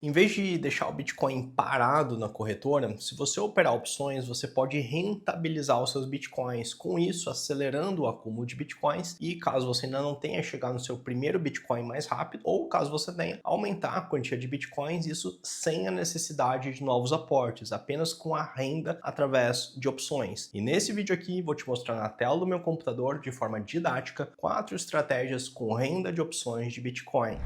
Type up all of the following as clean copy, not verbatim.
Em vez de deixar o Bitcoin parado na corretora, se você operar opções, você pode rentabilizar os seus Bitcoins, com isso acelerando o acúmulo de Bitcoins e caso você ainda não tenha chegado no seu primeiro Bitcoin mais rápido, ou caso você tenha, aumentar a quantia de Bitcoins, isso sem a necessidade de novos aportes, apenas com a renda através de opções. E nesse vídeo aqui vou te mostrar na tela do meu computador, de forma didática, 4 estratégias com renda de opções de Bitcoin.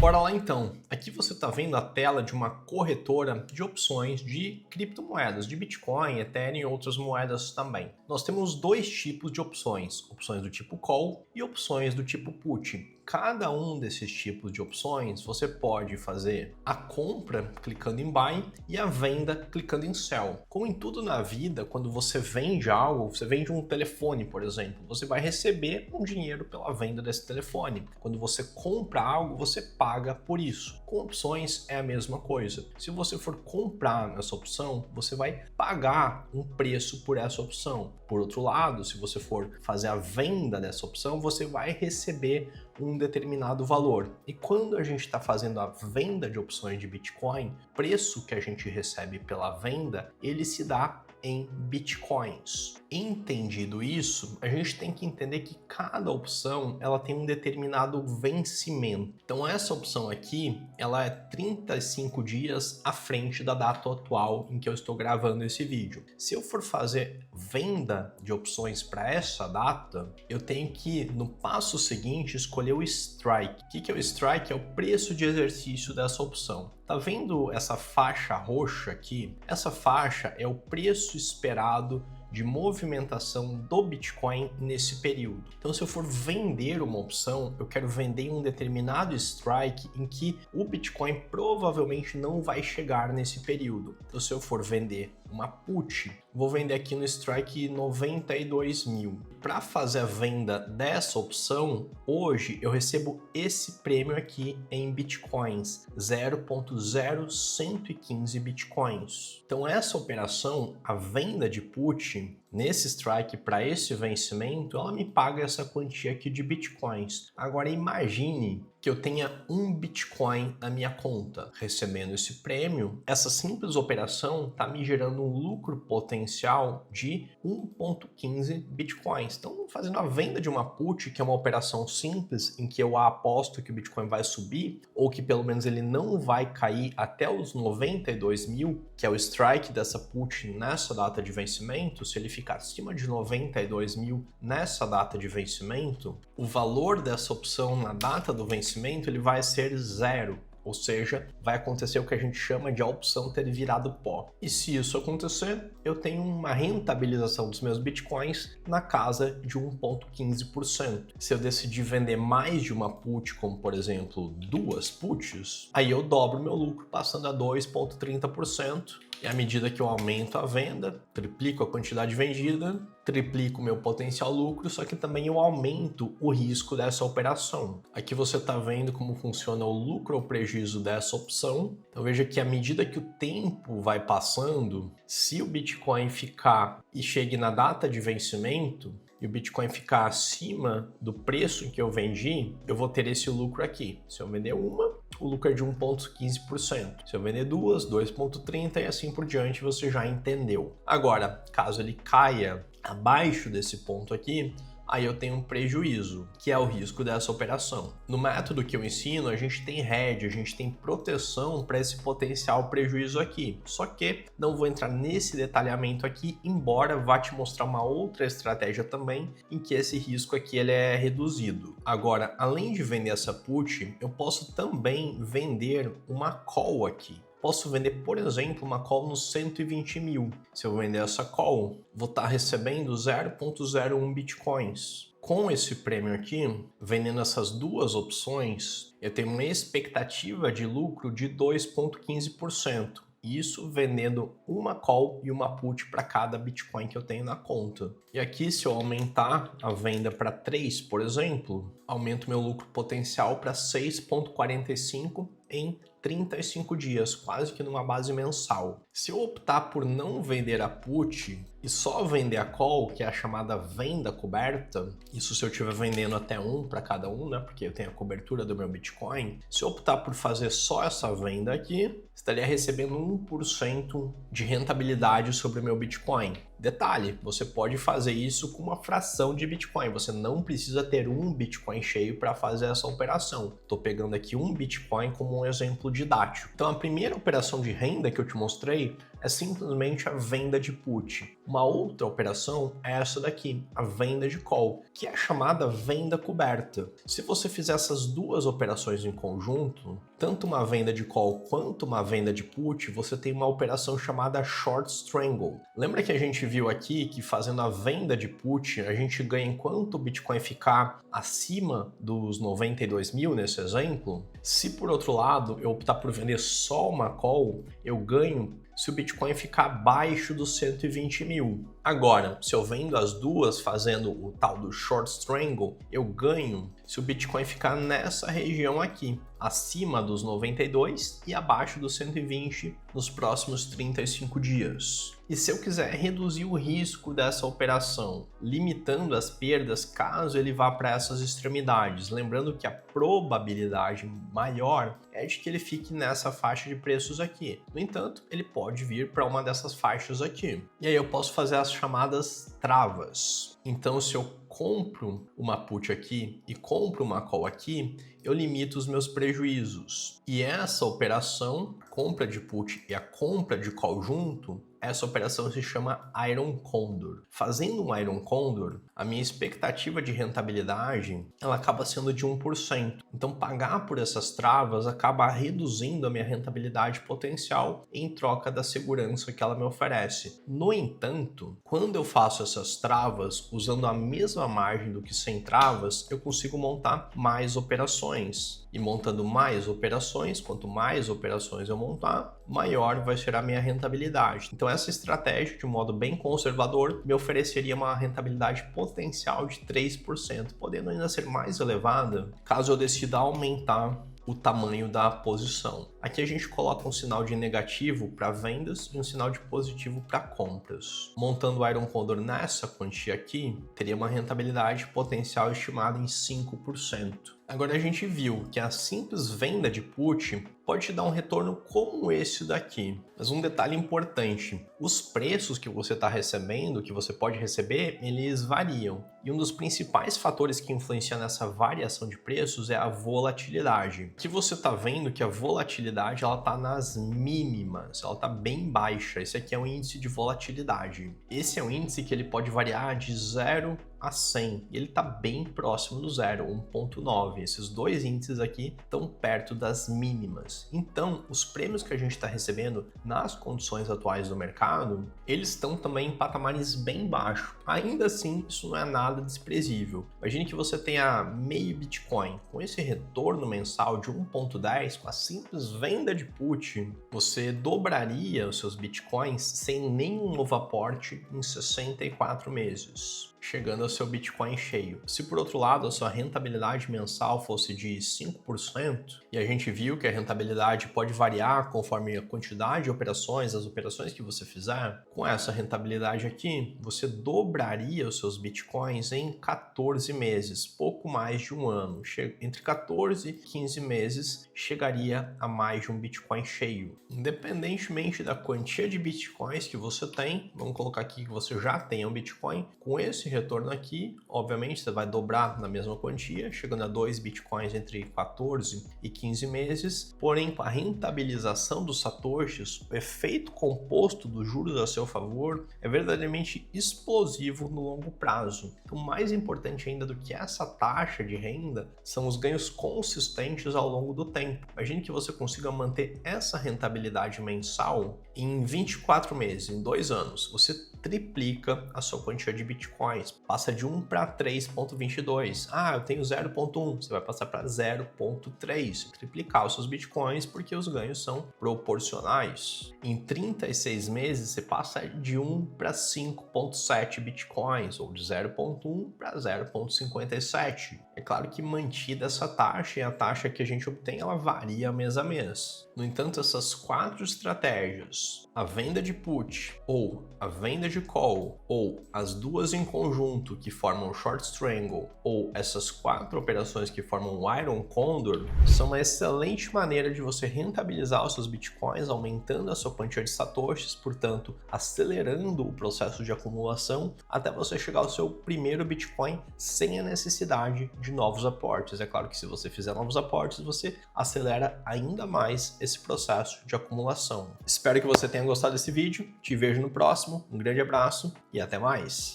Bora lá então. Aqui você está vendo a tela de uma corretora de opções de criptomoedas, de Bitcoin, Ethereum e outras moedas também. Nós temos dois tipos de opções, opções do tipo Call e opções do tipo Put. Cada um desses tipos de opções você pode fazer a compra clicando em Buy e a venda clicando em Sell. Como em tudo na vida, quando você vende algo, você vende um telefone, por exemplo, você vai receber um dinheiro pela venda desse telefone. Quando você compra algo, você paga por isso. Com opções é a mesma coisa. Se você for comprar essa opção, você vai pagar um preço por essa opção. Por outro lado, se você for fazer a venda dessa opção, você vai receber um determinado valor. E quando a gente está fazendo a venda de opções de Bitcoin, o preço que a gente recebe pela venda, ele se dá em Bitcoins. Entendido isso, a gente tem que entender que cada opção ela tem um determinado vencimento. Então essa opção aqui, ela é 35 dias à frente da data atual em que eu estou gravando esse vídeo. Se eu for fazer venda de opções para essa data, eu tenho que, no passo seguinte, escolher o strike. O que é o strike? É o preço de exercício dessa opção. Tá vendo essa faixa roxa aqui? Essa faixa é o preço esperado de movimentação do Bitcoin nesse período. Então, se eu for vender uma opção, eu quero vender em um determinado strike em que o Bitcoin provavelmente não vai chegar nesse período. Então, se eu for vender uma put, vou vender aqui no strike 92 mil. Para fazer a venda dessa opção, hoje eu recebo esse prêmio aqui em Bitcoins, 0.0115 Bitcoins. Então essa operação, a venda de put, nesse strike para esse vencimento, ela me paga essa quantia aqui de Bitcoins. Agora imagine que eu tenha um Bitcoin na minha conta. Recebendo esse prêmio, essa simples operação está me gerando um lucro potencial de 1.15 Bitcoins. Então, fazendo a venda de uma put, que é uma operação simples, em que eu aposto que o Bitcoin vai subir, ou que pelo menos ele não vai cair até os 92 mil, que é o strike dessa put nessa data de vencimento, se ele ficar acima de 92 mil nessa data de vencimento, o valor dessa opção na data do vencimento ele vai ser zero. Ou seja, vai acontecer o que a gente chama de a opção ter virado pó. E se isso acontecer, eu tenho uma rentabilização dos meus bitcoins na casa de 1,15%. Se eu decidir vender mais de uma put, como por exemplo 2 puts, aí eu dobro meu lucro passando a 2,30%. E à medida que eu aumento a venda, triplico a quantidade vendida, triplico o meu potencial lucro, só que também eu aumento o risco dessa operação. Aqui você está vendo como funciona o lucro ou prejuízo dessa opção. Então veja que à medida que o tempo vai passando, se o Bitcoin ficar e chegue na data de vencimento, e o Bitcoin ficar acima do preço em que eu vendi, eu vou ter esse lucro aqui. Se eu vender uma, o lucro é de 1,15%. Se eu vender duas, 2,30% e assim por diante, você já entendeu. Agora, caso ele caia abaixo desse ponto aqui, aí eu tenho um prejuízo, que é o risco dessa operação. No método que eu ensino, a gente tem hedge, a gente tem proteção para esse potencial prejuízo aqui. Só que não vou entrar nesse detalhamento aqui, embora vá te mostrar uma outra estratégia também, em que esse risco aqui ele é reduzido. Agora, além de vender essa put, eu posso também vender uma call aqui. Posso vender, por exemplo, uma call nos 120 mil. Se eu vender essa call, vou estar recebendo 0,01 bitcoins. Com esse prêmio aqui, vendendo essas duas opções, eu tenho uma expectativa de lucro de 2,15%. Isso vendendo uma call e uma put para cada Bitcoin que eu tenho na conta. E aqui, se eu aumentar a venda para 3, por exemplo, aumento meu lucro potencial para 6,45 em 35 dias, quase que numa base mensal. Se eu optar por não vender a put e só vender a call, que é a chamada venda coberta, isso se eu estiver vendendo até um para cada um, né, porque eu tenho a cobertura do meu Bitcoin, se eu optar por fazer só essa venda aqui, estaria recebendo 1% de rentabilidade sobre o meu Bitcoin. Detalhe, você pode fazer isso com uma fração de Bitcoin, você não precisa ter um Bitcoin cheio para fazer essa operação. Estou pegando aqui um Bitcoin como um exemplo didático. Então a primeira operação de renda que eu te mostrei é simplesmente a venda de put. Uma outra operação é essa daqui, a venda de call, que é a chamada venda coberta. Se você fizer essas duas operações em conjunto, tanto uma venda de call quanto uma venda de put, você tem uma operação chamada short strangle. Lembra que a gente viu aqui que fazendo a venda de put, a gente ganha enquanto o Bitcoin ficar acima dos 92 mil nesse exemplo? Se por outro lado eu optar por vender só uma call, eu ganho se o Bitcoin ficar abaixo dos 120 mil. Agora, se eu vendo as duas fazendo o tal do short strangle, eu ganho se o Bitcoin ficar nessa região aqui, acima dos 92 e abaixo dos 120 nos próximos 35 dias. E se eu quiser reduzir o risco dessa operação, limitando as perdas caso ele vá para essas extremidades, lembrando que a probabilidade maior é de que ele fique nessa faixa de preços aqui. No entanto, ele pode vir para uma dessas faixas aqui. E aí eu posso fazer as chamadas travas. Então, se eu compro uma put aqui e compro uma call aqui, eu limito os meus prejuízos. E essa operação, compra de put e a compra de call junto, essa operação se chama Iron Condor. Fazendo um Iron Condor, a minha expectativa de rentabilidade ela acaba sendo de 1%. Então, pagar por essas travas acaba reduzindo a minha rentabilidade potencial em troca da segurança que ela me oferece. No entanto, quando eu faço essas travas usando a mesma margem do que sem travas, eu consigo montar mais operações. E montando mais operações, quanto mais operações eu montar, maior vai ser a minha rentabilidade. Então essa estratégia, de um modo bem conservador, me ofereceria uma rentabilidade potencial de 3%, podendo ainda ser mais elevada caso eu decida aumentar o tamanho da posição. Aqui a gente coloca um sinal de negativo para vendas e um sinal de positivo para compras. Montando o Iron Condor nessa quantia aqui, teria uma rentabilidade potencial estimada em 5%. Agora a gente viu que a simples venda de put pode te dar um retorno como esse daqui. Mas um detalhe importante, os preços que você está recebendo, que você pode receber, eles variam. E um dos principais fatores que influencia nessa variação de preços é a volatilidade. Que você está vendo que a volatilidade ela está nas mínimas, ela está bem baixa. Esse aqui é um índice de volatilidade. Esse é um índice que ele pode variar de 0 a 100, e ele está bem próximo do zero, 1.9. Esses dois índices aqui estão perto das mínimas. Então, os prêmios que a gente está recebendo nas condições atuais do mercado, eles estão também em patamares bem baixos. Ainda assim, isso não é nada desprezível. Imagine que você tenha meio Bitcoin. Com esse retorno mensal de 1.10, com a simples venda de put, você dobraria os seus Bitcoins sem nenhum novo aporte em 64 meses. Chegando ao seu Bitcoin cheio. Se por outro lado a sua rentabilidade mensal fosse de 5%, e a gente viu que a rentabilidade pode variar conforme a quantidade de operações, as operações que você fizer, com essa rentabilidade aqui, você dobraria os seus Bitcoins em 14 meses, pouco mais de um ano. Entre 14 e 15 meses, chegaria a mais de um Bitcoin cheio. Independentemente da quantia de Bitcoins que você tem, vamos colocar aqui que você já tem um Bitcoin, com esse retorno aqui, obviamente você vai dobrar na mesma quantia, chegando a 2 Bitcoins entre 14 e 15 meses, porém com a rentabilização dos satoshis, o efeito composto dos juros a seu favor é verdadeiramente explosivo no longo prazo. Então, mais importante ainda do que essa taxa de renda são os ganhos consistentes ao longo do tempo. Imagine que você consiga manter essa rentabilidade mensal em 24 meses, em 2 anos. Você triplica a sua quantia de Bitcoins, passa de 1 para 3.22. Ah, eu tenho 0.1, você vai passar para 0.3, triplicar os seus Bitcoins porque os ganhos são proporcionais. Em 36 meses, você passa de 1 para 5.7 Bitcoins, ou de 0.1 para 0.57. É claro que mantida essa taxa, e a taxa que a gente obtém ela varia mês a mês. No entanto, essas 4 estratégias, a venda de put ou a venda de call, ou as duas em conjunto que formam o short strangle, ou essas 4 operações que formam o Iron Condor, são uma excelente maneira de você rentabilizar os seus bitcoins, aumentando a sua quantia de satoshis, portanto, acelerando o processo de acumulação até você chegar ao seu primeiro bitcoin sem a necessidade de novos aportes. É claro que se você fizer novos aportes, você acelera ainda mais esse processo de acumulação. Espero que você tenha gostado desse vídeo, te vejo no próximo, um grande abraço e até mais!